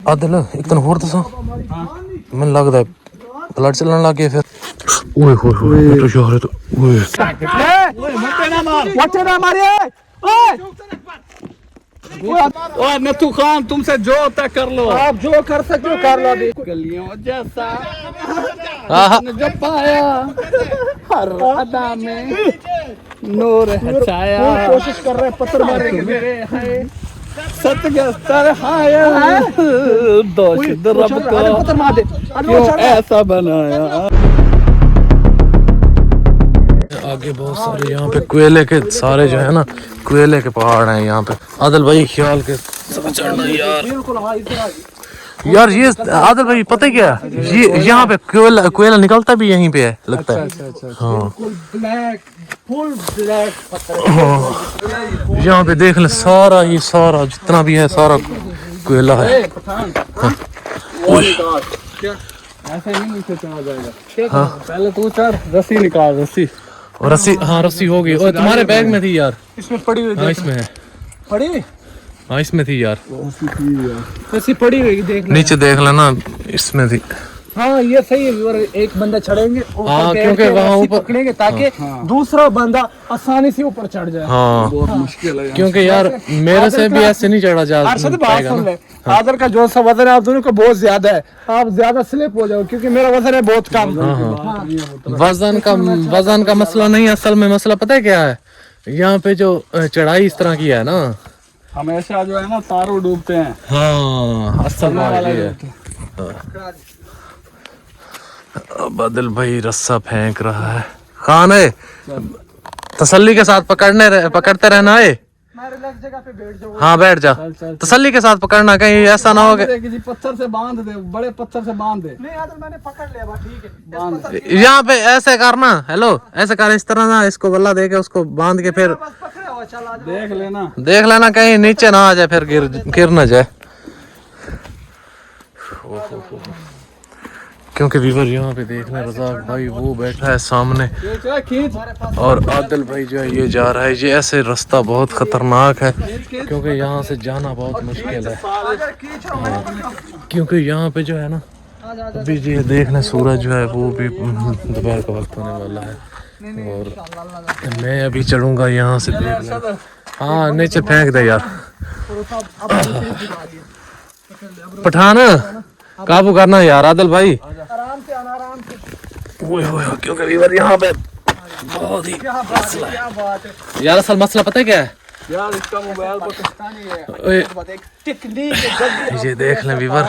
आदिल इतना होर दसा मैंने लगता है ब्लड चलने लग गया फिर ओए होए होए तो यार तो ओए ओए नथु खान तुमसे जो तय कर लो, आप जो कर सकते हो कर लो। गलियों जैसा जो पाया हर अदा में नूर है छाया, कोशिश कर रहे पत्थर मारे मेरे हाय सतगस्तर हाय दोष रब को क्यों ऐसा बनाया। आगे बहुत सारे यहाँ पे कोयले के सारे जो है ना कोयले के पहाड़ हैं यहाँ पे। आदिल भाई ख्याल के चढ़ना यार ये आदिल भाई पता है क्या ये यहाँ पे कोयला कोयला निकलता भी यहीं पे है लगता है। हाँ यहाँ पे देख ले सारा ये सारा जितना भी है सारा कोयला है। ऐसे नहीं नीचे चला जाएगा। हाँ पहले तू चढ़, रस्सी निकाल रस्सी। और रस्सी हाँ रस्सी होगी और तुम्हारे बैग में थी यार। इसमें पड़ी हुई हाँ इसमें है पड़ी हाँ इसमें थी यार रस्सी पड़ी हुई देख नीचे देख लेना इसमें थी। हाँ ये सही है। एक बंदा चढ़ेंगे हाँ क्योंकि वहाँ ऊपर पकड़ेंगे ताकि दूसरा बंदा आसानी से ऊपर चढ़ जाए। हाँ बहुत मुश्किल है क्योंकि यार मेरे से भी ऐसे नहीं चढ़ा जा पाएगा। आदर का जो सा वजन है आप दोनों का बहुत ज्यादा है, आप ज्यादा स्लिप हो जाओ क्योंकि मेरा वजन है बहुत कम। वजन का मसला नहीं, असल में मसला पता है क्या है यहाँ पे जो चढ़ाई इस तरह की है ना हमेशा जो है ना तारों डूबते हैं। हाँ असल बात ये है। बादल भाई रस्सा फेंक रहा है। खान है तसल्ली के साथ पकड़ते रहना है। जगह पे बैठ जाओ। हाँ बैठ जा तसल्ली के साथ पकड़ना कहीं ऐसा ना हो कि किसी पत्थर से बांध दे, बड़े पत्थर से बांध दे। नहीं यार मैंने पकड़ लिया ठीक है। यहाँ पे ऐसे करना हेलो ऐसे कर इस तरह ना इसको गला दे के उसको बांध के फिर देख लेना कहीं नीचे ना आ जाए फिर गिर ना जाए। क्योंकि वीवर यहाँ पे देख लें रज़ाक भाई वो बैठा है सामने और आदिल भाई जो है ये जा रहा है। ये ऐसे रास्ता बहुत खतरनाक है क्योंकि यहाँ से जाना बहुत मुश्किल है। क्योंकि यहाँ पे जो है ना अभी ये देख लें सूरज जो है वो भी दोपहर का वक्त होने वाला है और मैं अभी चढ़ूंगा यहाँ से देख लें। हाँ नीचे फेंक दे यार पठान काबू करना यार आदिल भाई आराम से आराम से। क्योंकि वीवर यहाँ पे बहुत ही मसला है यार। असल मसला पता है क्या है यार इसका मोबाइल पाकिस्तानी है। ये देख लें वीवर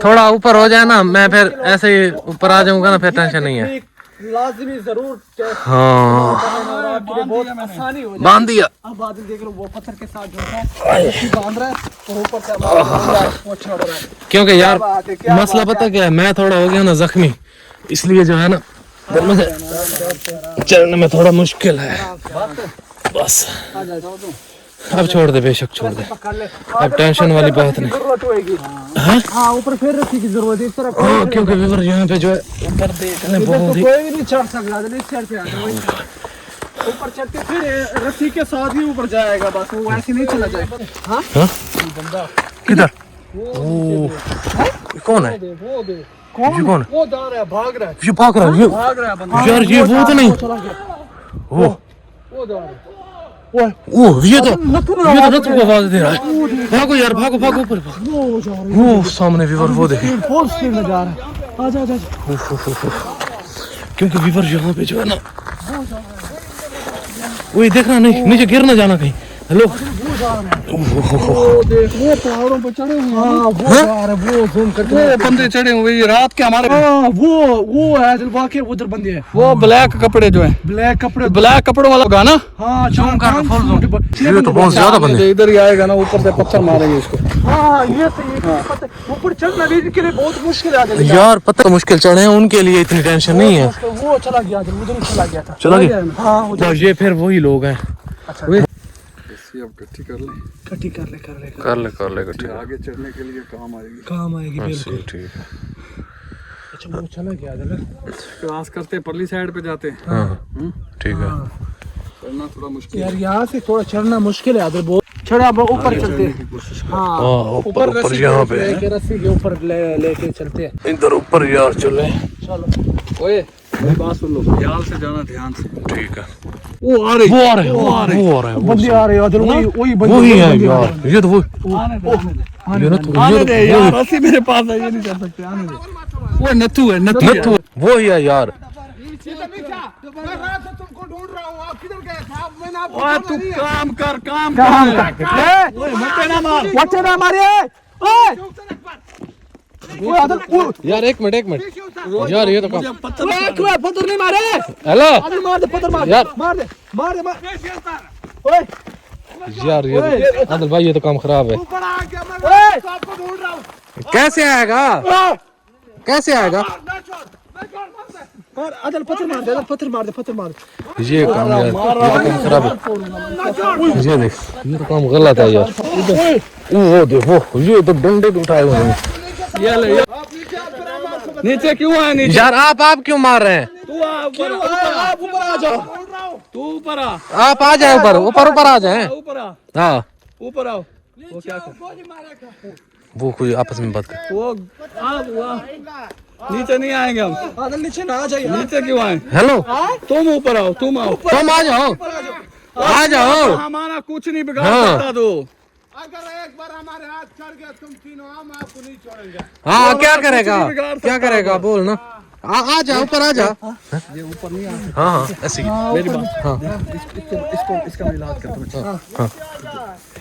थोड़ा ऊपर हो जाए ना मैं फिर ऐसे ही ऊपर आ जाऊंगा ना फिर टेंशन नहीं है। लाजिमी जरूर हाँ बहुत आसानी हो बांध दिया। अब बादल देख लो वो पत्थर के साथ जो है बांध रहा है और ऊपर से वो छोड़ रहा है। क्योंकि यार मसला पता क्या है मैं थोड़ा हो गया ना जख्मी इसलिए जो है ना मुझे चढ़ने में थोड़ा मुश्किल है। बस अब छोड़ दे बेशक छोड़ दे अब टेंशन वाली बात नहीं। हाँ ऊपर फिर रस्सी की जरूरत है इस तरह। हाँ क्योंकि वीवर यहाँ पे जो है ऊपर देखने बहुत ही कोई भी नहीं चढ़ सकता ऊपर चढ़ के फिर रस्सी के साथ ही ऊपर जाएगा बस वो ऐसे नहीं चला जाएगा। हाँ किधर कौन है कौन वो जा रहा है भाग रहा है ये भाग रहा है यार ये वो तो नहीं वो जा रहा है ये तो नथु को आवाज दे रहा है। भागो यार भागो भागो ऊपर वो सामने वीवर वो देखे फुल स्पीड में जा रहा है। आजा क्योंकि वीवर यहाँ पे जो है ना वही देखना नहीं नीचे गिर ना जाना कहीं। हेलो वो देख वो पहाड़ों पर चढ़े हुए वो जा रहे वो जूम करके वो बंदे चढ़े हुए रात के हमारे वो है दिलवा के उधर बंदे हैं वो ब्लैक कपड़े जो है ब्लैक कपड़ों वाला होगा ना। हाँ जूम कर फुल जूम ये तो बहुत ज्यादा बंदे इधर ही आएगा ना ऊपर से पत्थर मारेंगे इसको। हाँ ये सही ऊपर चढ़ना भी के लिए बहुत मुश्किल है यार पत्थर मुश्किल चढ़े हैं उनके लिए इतनी टेंशन नहीं है। वो चला गया उधर चला गया था चला गया। हाँ ये फिर वही लोग हैं। अब इकट्ठी कर ले इकट्ठी आगे चढ़ने के लिए काम आएगी बिल्कुल ठीक है। अच्छा वो चला गया क्रॉस करते परली साइड पे जाते हाँ ठीक है चढ़ना थोड़ा मुश्किल यार यहाँ से थोड़ा चढ़ना मुश्किल है बहुत। चलो अब ऊपर चलते हैं। हाँ ऊपर ऊपर यहाँ पे रस्सी के ऊपर लेके चलते हैं। इधर ऊपर यार चले। चलो ओए बात सुन लो, ध्यान से जाना, ध्यान से। ठीक है। वो आ रही वो आ रहे बंदे आ रहे हैं। वही वही है यार, ये तो वो आने दे ये दे यार, रस्सी मेरे पास है, ये नहीं कर सकते। आने दे। वो नथु है, नथु वो ही है यार। तुमको ढूंढ रहा हूँ, आप किधर गए थे? मैंने आपको ओए तू काम कर, काम कर। ओए मत ना मार, वच्चे ना मारिए। यार एक मिनट यार, ये तो काम पत्थर नहीं मारे। हेलो मार दे, पत्थर मार यार, मार दे। ओए यार ये तो आदिल भाई, ये तो काम खराब है। ऊपर आ गया, मैं आपको ढूंढ रहा हूँ। कैसे आएगा, कैसे आएगा? अदल पत्थर मार दे, पत्थर मार दे, पत्थर मार दे। ये काम यार, ये तो काम खराब है। ये देख, ये तो काम गलत है यार। वो देखो, ये तो डंडे उठाए हुए हैं। ये ले, नीचे क्यों है? नीचे यार आप क्यों मार रहे हैं? तू आप ऊपर आ जाओ। तू ऊपर आ, आप आ जाए ऊपर आ जाए। ऊपर आ, हाँ ऊपर आओ। वो क्या कर, वो कोई आपस में बात कर। वो नीचे नहीं आएंगे हम। अदल नीचे ना आ जाइए। नीचे क्यों आए? हेलो तुम ऊपर आओ, तुम आओ। तुम आ जाओ, आ जाओ। हमारा कुछ नहीं बिगाड़ हाँ। सकता तू। अगर एक बार हमारे हाथ चढ़ गया तुम तीनों, हम आपको नहीं छोड़ेंगे। हाँ क्या करेगा, कुछ नहीं बिगाड़ क्या सकता करेगा बोल ना। आ जा ऊपर, आ जा। ये ऊपर नहीं आ सकता। हाँ ऐसे ही। मेरी बात, हाँ इसका इलाज कर दो। हाँ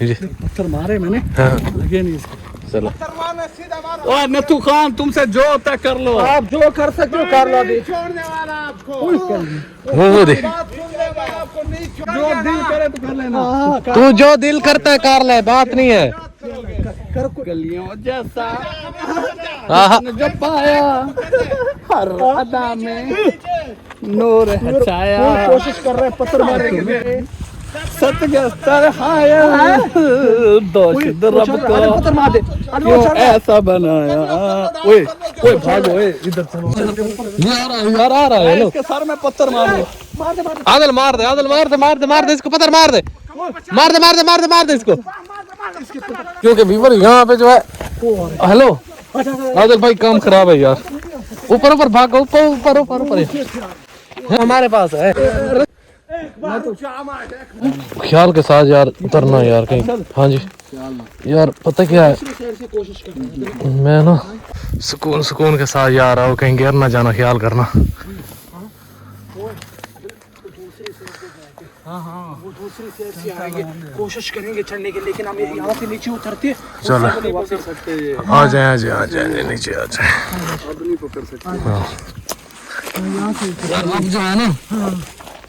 ये पत्थर मारे मैंने, हाँ लगे नहीं इसको। चलो। सीधा मारो। ओए नथु खान, तुमसे जो तय कर लो। आप जो कर सकते हो कर लो। अभी छोड़ने वाला आपको, वो दे, बात सुनने वाला आपको नहीं जो दिल करे तो कर लेना। तू जो दिल करता है कर ले, बात नहीं है। गलियों जैसा हाँ जो पाया, हर अदा में नूर है छाया। कोशिश कर रहे हैं पत्थर मारने के लिए। सत्य तरहाया, दोष रब को पत्थर मार दे। क्यों ऐसा बनाया। ओए ओए भागो, ओए इधर चलो। यार आ रहा है। हेलो इसके सर में पत्थर मारो। आदिल मार दे, आदिल मार दे इसको, पत्थर मार दे इसको। क्योंकि बीवर यहाँ पे जो है। हेलो आदिल भाई, काम खराब है यार। ऊपर भागो, ऊपर हमारे पास है। ख्याल के साथ यार उतरना यार कहीं। हाँ जी यार, पता क्या है, मैं ना सुकून के साथ यार आओ, कहीं गिर ना जाना, ख्याल करना। वो दूसरी साइड से आएंगे, कोशिश करेंगे चढ़ने की, लेकिन हम यहाँ से नीचे उतरते। चलो आ जाए नीचे आ जाए। यार अब जो है ना,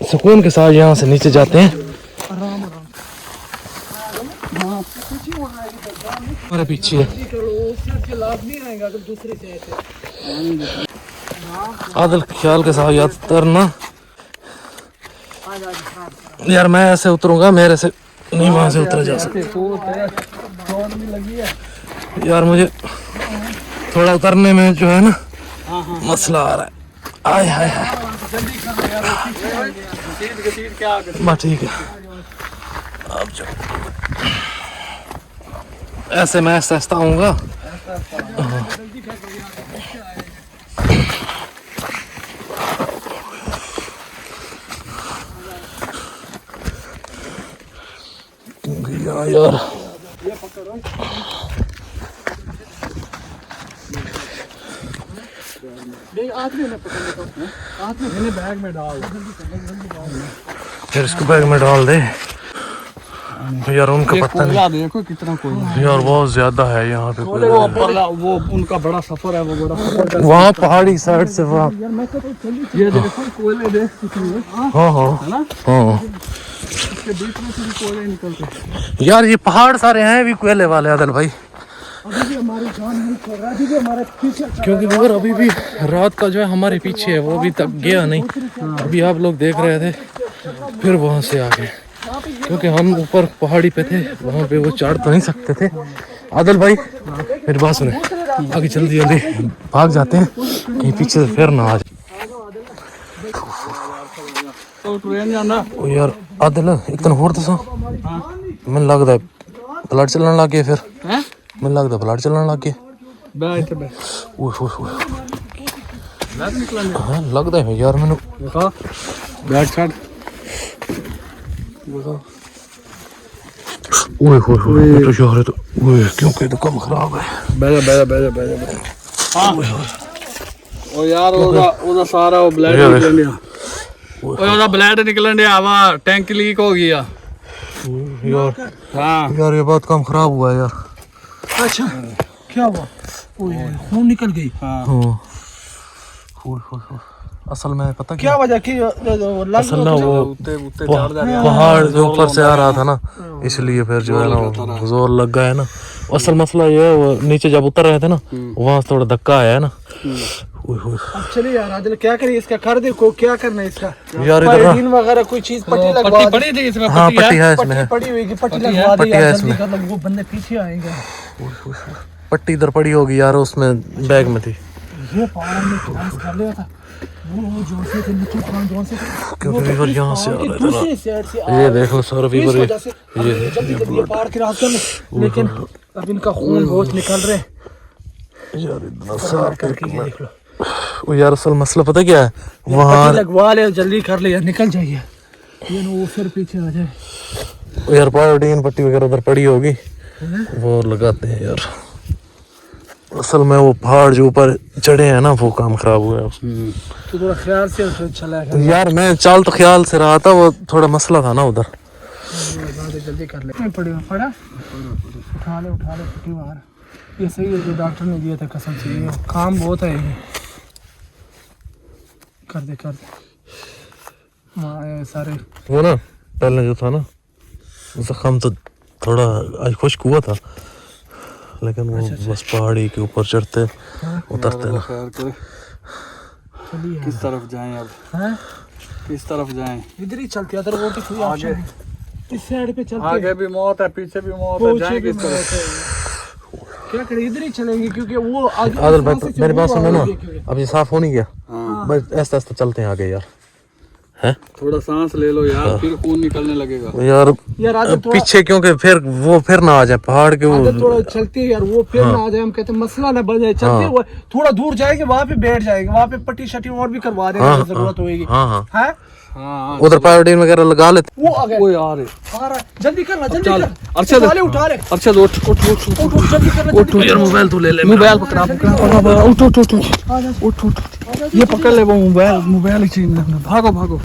सुकून के साथ यहाँ से नीचे जाते हैं। हमारे पीछे आदिल, ख्याल के साथ याद उतरना यार। मैं ऐसे उतरूंगा, मेरे से नहीं वहां से उतरा जा सकता यार। मुझे थोड़ा उतरने में जो है ना मसला आ रहा है। आय हाय हाय, बस ठीक है। अब जो ऐसे मैं आहिस्ता आऊंगा। यार बैग में डाल, फिर इसको बैग में डाल दे यार। उनका पता नहीं देखो कितना कोई यार, बहुत ज्यादा है यहाँ पे। वो उनका बड़ा सफर है, वो बड़ा सफर। वहाँ पहाड़ी साइड से वहाँ। ये देखो कोयले, देख कितने है हाँ ना, हाँ इसके बीच में से भी कोयले निकलते हैं। यार, ये पहाड़ सारे हैं भी कोयले वाले आदिल भाई। क्योंकि मगर अभी भी रात का जो है हमारे पीछे है, वो अभी तक गया नहीं। अभी आप लोग देख रहे थे, फिर वहाँ से आ गए। क्योंकि हम ऊपर पहाड़ी पे थे, वहाँ पे वो चढ़ तो नहीं सकते थे। आदिल भाई मेरी बात सुने, आगे जल्दी भाग जाते हैं, कहीं पीछे से फिर ना आ जाए। तो ट्रेन जाना ओ यार आदिल, इतना होर तो मैंने लगता है ब्लड चलने लग गए फिर हैं मैंने लगता ब्लड चलने लग गए बैठ बैठ हाँ लगता है यार मैंने देखो बैठ छड़ ओए होए होए तो यार तो ओए क्योंकि तो कम खराब है बैठ हाँ ओ यार ओदा सारा वो ब्लड निकलन दिया ओदा ब्लड निकलन दिया हवा टैंक लीक हो गया यार हाँ यार ये बहुत कम खराब हुआ है यार अच्छा क्या हुआ ओए खून निकल गई हाँ असल में पता क्या वजह की असल ना वो पहाड़ के ऊपर से आ रहा था ना इसलिए फिर जो है ना जोर लग गया है ना असल मसला ये है वो नीचे जब उतर रहे थे ना वहाँ से थोड़ा धक्का आया है ना अब चलिए यार आदिल क्या करिए इसका कर दे को क्या करना है इसका यार इधर ना पायरीन वगैरह कोई चीज पट्टी लगवा पट्टी पड़ी थी इसमें हाँ पट्टी है पट्टी इसमें पड़ी हुई कि पट्टी लगवा दे पट्टी है यार इसमें। जल्दी कर लो वो बंदे पीछे आएंगे पट्टी इधर पड़ी होगी यार उसमें बैग में थी ये पहाड़ में डांस कर लिया था वो जोर से थे नीचे खान जोर से क्योंकि वीवर यहाँ से आ रहा है दूसरी साइड से ये देख लो सर वीवर इस वजह से ये जल्दी जल्दी पहाड़ के रास्ते में लेकिन अब इनका खून बहुत निकल रहे हैं यार इतना सवार करके ये देख लो वो यार असल मसला पता क्या है वहाँ पट्टी लगवा ले जल्दी कर ले यार निकल जाइए ये ना वो फिर पीछे आ जाए यार पायोडीन पट्टी वगैरह उधर पड़ी होगी वो लगाते हैं यार असल में वो पहाड़ जो ऊपर चढ़े हैं ना वो काम खराब हुआ है तो थोड़ा ख्याल से चला है यार मैं चाल तो ख्याल से रहा था वो थोड़ा मसला था ना उधर जल्दी कर ले पड़ा उठा ले पट्टी बाहर ये सही है जो डॉक्टर ने दिया था कसम से ये काम बहुत है ये कर दे ये सारे वो ना पहले जो था ना जख्म तो थोड़ा आज खुश्क हुआ था लेकिन वो बस पहाड़ी के ऊपर चढ़ते उतरते ना खैर करे चलिए किस तरफ जाएं अब हैं किस तरफ जाएं इधर ही चलते अदर वो तो कोई ऑप्शन नहीं इस साइड पे चलते आगे भी मौत है पीछे भी मौत है जाएं किस तरफ क्या करें इधर ही चलेंगे क्योंकि वो आगे आदिल भाई मेरी बात सुनो ना अब ये साफ हो नहीं गया बस ऐसे ऐसे चलते हैं आगे यार हैं थोड़ा सांस ले लो यार फिर खून निकलने लगेगा यार यार आगे पीछे क्योंकि फिर ना आ जाए पहाड़ के वो थोड़ा चलते हैं यार वो फिर ना आ जाए हम कहते हैं मसला ना बन जाए चलते हुए थोड़ा दूर जाएंगे वहाँ पे बैठ जाएंगे वहाँ पे पट्टी शट्टी और भी करवा देंगे अगर जरूरत होगी हाँ है हाँ उधर पायोडीन वगैरह लगा लेते वो आ गए वो यार आ रहा है जल्दी करना जल्दी चल, कर अरशद। उठा ले अरशद उठ जल्दी करना यार मोबाइल तो ले ले मोबाइल पकड़ा उठ ये पकड़ ले वो मोबाइल ही छीन ले भागो